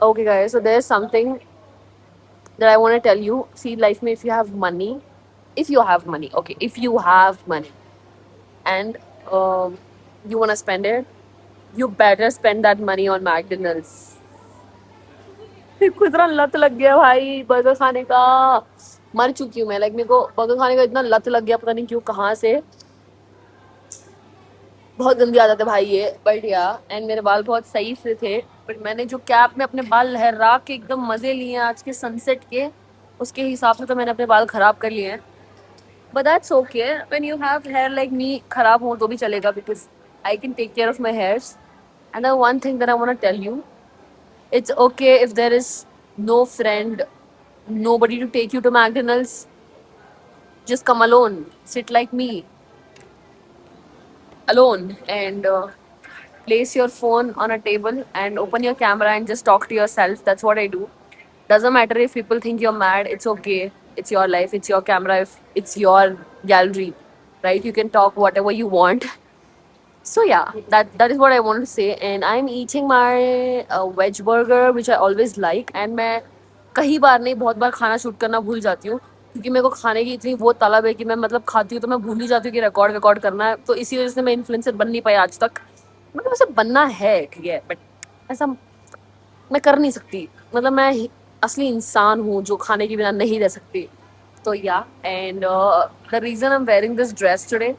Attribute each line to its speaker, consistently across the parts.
Speaker 1: Okay, guys, so there's something that I want to tell you. See, life में if you have money, okay, if you have money and you want to spend it, you better spend that money on McDonald's. मेरे को इतना लत लग गया भाई burger खाने का। मर चुकी हूँ मैं। मेरे को बर्गर खाने का इतना लत लग गया, पता नहीं क्यों, कहाँ से। बहुत गंदी आदत है भाई ये, बट या एंड मेरे बाल बहुत सही से थे, बट मैंने जो कैप में अपने बाल लहरा के एकदम मजे लिए हैं आज के सनसेट के, उसके हिसाब से तो मैंने अपने बाल खराब कर लिए हैं। But that's okay, when you have hair like me, खराब हो तो भी चलेगा, because I can take care of my hairs. And one thing that I want to tell you, it's okay if there is no friend, nobody to take you to McDonald's. Just come alone, sit like me, alone, and place your phone on a table and open your camera and just talk to yourself. That's what I do. Doesn't matter if people think you're mad, it's okay. It's your life, it's your camera, if it's your gallery, right? You can talk whatever you want. So yeah, that is what I wanted to say. And I'm eating my veg burger, which I always like. And मैं कई बार नहीं, बहुत बार खाना shoot करना भूल जाती हूँ, क्योंकि मेरे को खाने की इतनी वो तलब है कि मैं मतलब खाती हूँ तो मैं भूल ही जाती हूँ कि रिकॉर्ड करना है। तो इसी वजह से मैं इन्फ्लुएंसर बन नहीं पाई आज तक। मतलब वैसे बनना है, ठीक है, बट ऐसा मैं कर नहीं सकती। मतलब मैं असली इंसान हूँ जो खाने के बिना नहीं रह सकती। तो yeah and the reason I am wearing this dress today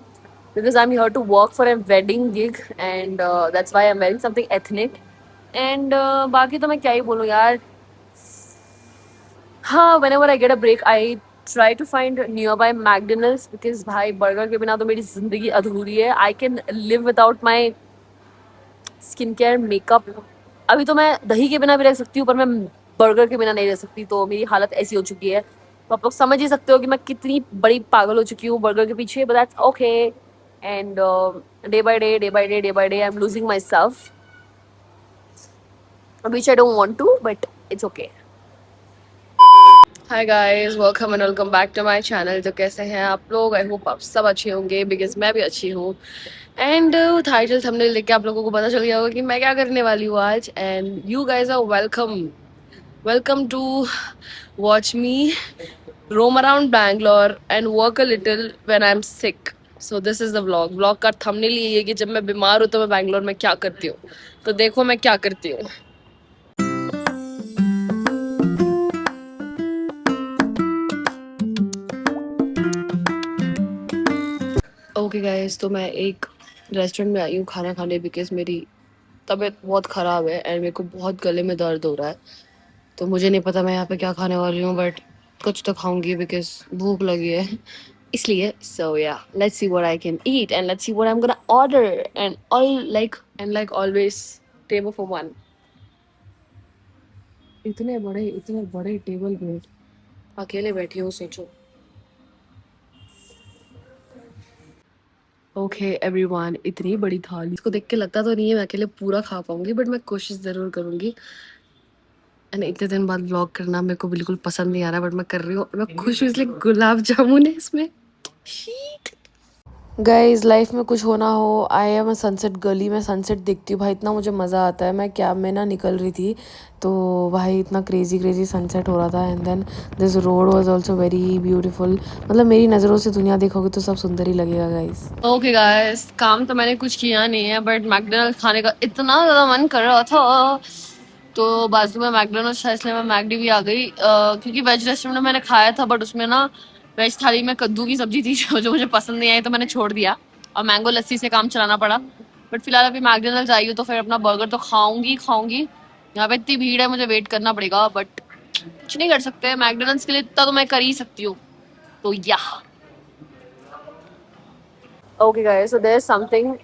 Speaker 1: because I'm here to work for a wedding gig, and that's why I'm wearing something ethnic. And बाकी तो मैं क्या ही बोलूँ यार। हाँ, whenever I get a break, I try to find nearby McDonald's because भाई burger के बिना तो मेरी जिंदगी अधूरी है। I can live without my skin care makeup. अभी तो मैं दही के बिना भी रह सकती हूँ, पर मैं बर्गर के बिना नहीं रह सकती। तो मेरी हालत ऐसी हो चुकी है, तो आप लोग समझ ही सकते हो कि मैं कितनी बड़ी पागल हो चुकी हूँ बर्गर के पीछे। But that's okay, and day by day I am losing myself, which I don't want to, but it's okay. Hi guys, welcome and welcome back to my channel. तो कैसे हैं आप लोग? आई होप आप सब अच्छे होंगे, because मैं भी अच्छी हूँ। एंड टाइटल थंबनेल देख के आप लोगों को पता चल गया होगा कि मैं क्या करने वाली हूँ आज। And you guys are welcome to watch me roam around Bangalore and work a little when I'm sick. So this is the vlog का थंबनेल यही है कि जब मैं बीमार हूँ तो मैं बैंगलोर में क्या करती हूँ। तो देखो मैं क्या करती हूँ। ओके गाइस, तो मैं एक रेस्टोरेंट में आई हूँ खाना खाने, बिकॉज मेरी तबीयत बहुत ख़राब है एंड मेरे को बहुत गले में दर्द हो रहा है। तो मुझे नहीं पता मैं यहाँ पे क्या खाने वाली हूँ, बट कुछ तो खाऊंगी बिकॉज भूख लगी है इसलिए। सो या, let's see what I can eat and let's see what I am gonna order and like always, table for one. इतने बड़े टेबल पे अकेले बैठी हूँ, सोचो। ओके एवरीवन, इतनी बड़ी थाली, इसको देख के लगता तो नहीं है मैं अकेले पूरा खा पाऊंगी, बट मैं कोशिश ज़रूर करूंगी। एंड इतने दिन बाद व्लॉग करना मेरे को बिल्कुल पसंद नहीं आ रहा, बट मैं कर रही हूँ। मैं खुश हूँ इसलिए गुलाब जामुन है इसमें। गाइज, लाइफ में कुछ होना हो, I am a sunset girly. मैं सनसेट देखती हूँ भाई, इतना मुझे मज़ा आता है। मैं कैब में ना निकल रही थी, तो भाई इतना क्रेजी सनसेट हो रहा था। And then this road was also very beautiful. मतलब मेरी नज़रों से दुनिया देखोगे तो सब सुंदर ही लगेगा गाइज। ओके गाइज, काम तो मैंने कुछ किया नहीं है, बट मैकडोनल्ड खाने का इतना ज़्यादा मन कर रहा था, तो बाजू में मैकडोनल्ड्स था, इसलिए मैं मैकडी भी आ गई। क्योंकि वेज रेस्टोरेंट में मैंने खाया था, बट उसमें ना वेज थाली में कद्दू की सब्जी थी जो मुझे पसंद नहीं आई, तो मैंने छोड़ दिया और मैंगो लस्सी से काम चलाना पड़ा। बट फिलहाल अभी मैकडोनल्ड्स आई हूँ, तो फिर अपना बर्गर तो खाऊंगी। यहाँ पे इतनी भीड़ है, मुझे वेट करना पड़ेगा, बट कुछ नहीं कर सकते। मैकडोनल्ड्स के लिए इतना तो मैं कर ही सकती हूँ। तो yeah okay guys, so there is something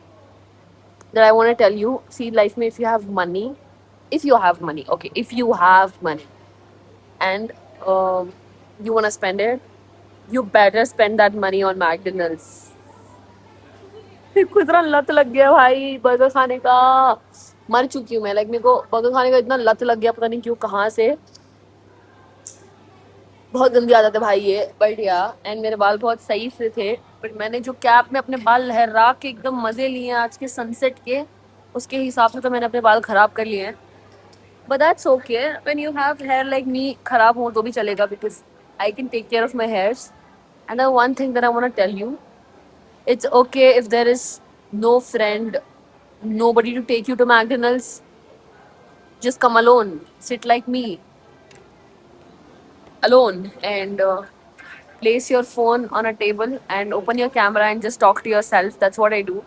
Speaker 1: that I want to tell you. See, life में if you have money, okay, if you have money and you want to spend it, you better spend that money on McDonald's. मेरे को इतना लत लग गया भाई burger खाने का। मर चुकी हूँ मैं। मेरे को बर्गर खाने का इतना लत लग गया, पता नहीं क्यों, कहाँ से। बहुत गंदी आदत है भाई ये, बट या एंड मेरे बाल बहुत सही से थे, बट मैंने जो कैप में अपने बाल लहरा के एकदम मजे लिए हैं आज के सनसेट के, उसके हिसाब से तो मैंने अपने बाल खराब कर लिए हैं। But that's okay. When you have hair like me, खराब हो तो भी चलेगा because I can take care of my hairs. And the one thing that I want to tell you, it's okay if there is no friend, nobody to take you to McDonald's. Just come alone. Sit like me, alone, and place your phone on a table and open your camera and just talk to yourself. That's what I do.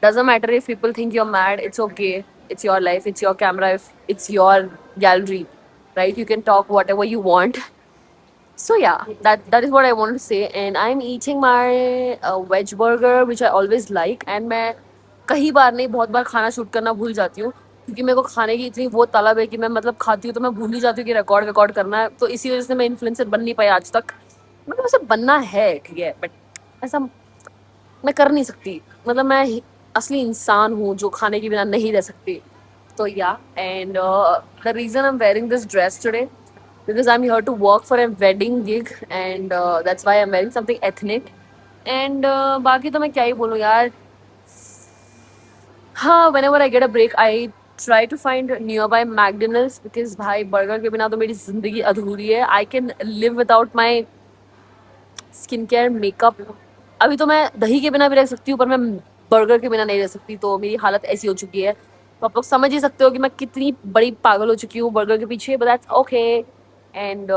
Speaker 1: Doesn't matter if people think you're mad, it's okay. It's your life, it's your camera, if it's your gallery, right? You can talk whatever you want. So yeah, that is what I wanted to say. And I'm eating my veg burger, which I always like. And मैं कई बार नहीं बहुत बार खाना shoot करना भूल जाती हूँ क्योंकि मेरे को खाने की इतनी वो तलब है कि मैं मतलब खाती हूँ तो मैं भूल ही जाती हूँ कि रिकॉर्ड करना है, तो इसी वजह से मैं इन्फ्लुएंसर बन नहीं पाई आज तक। मतलब ऐसा बनना है ठीक है, बट ऐसा मैं कर नहीं सकती। मतलब मैं असली इंसान हूँ जो खाने के बिना नहीं रह सकती। तो yeah, and the reason I am wearing this dress today because I'm here to work for a wedding gig, and that's why I'm wearing something ethnic. And बाकी तो मैं क्या ही बोलूँ यार। हाँ, whenever I get a break, I try to find nearby McDonald's because भाई burger के बिना तो मेरी जिंदगी अधूरी है। I can live without my skin care makeup. अभी तो मैं दही के बिना भी रह सकती हूँ पर मैं बर्गर के बिना नहीं रह सकती, तो मेरी हालत ऐसी हो चुकी है। तो आप लोग समझ ही सकते हो कि मैं कितनी बड़ी पागल हो चुकी हूँ बर्गर के पीछे, but that's okay. And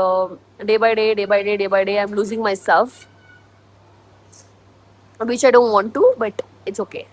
Speaker 1: day by day I am losing myself, which I don't want to, but it's okay.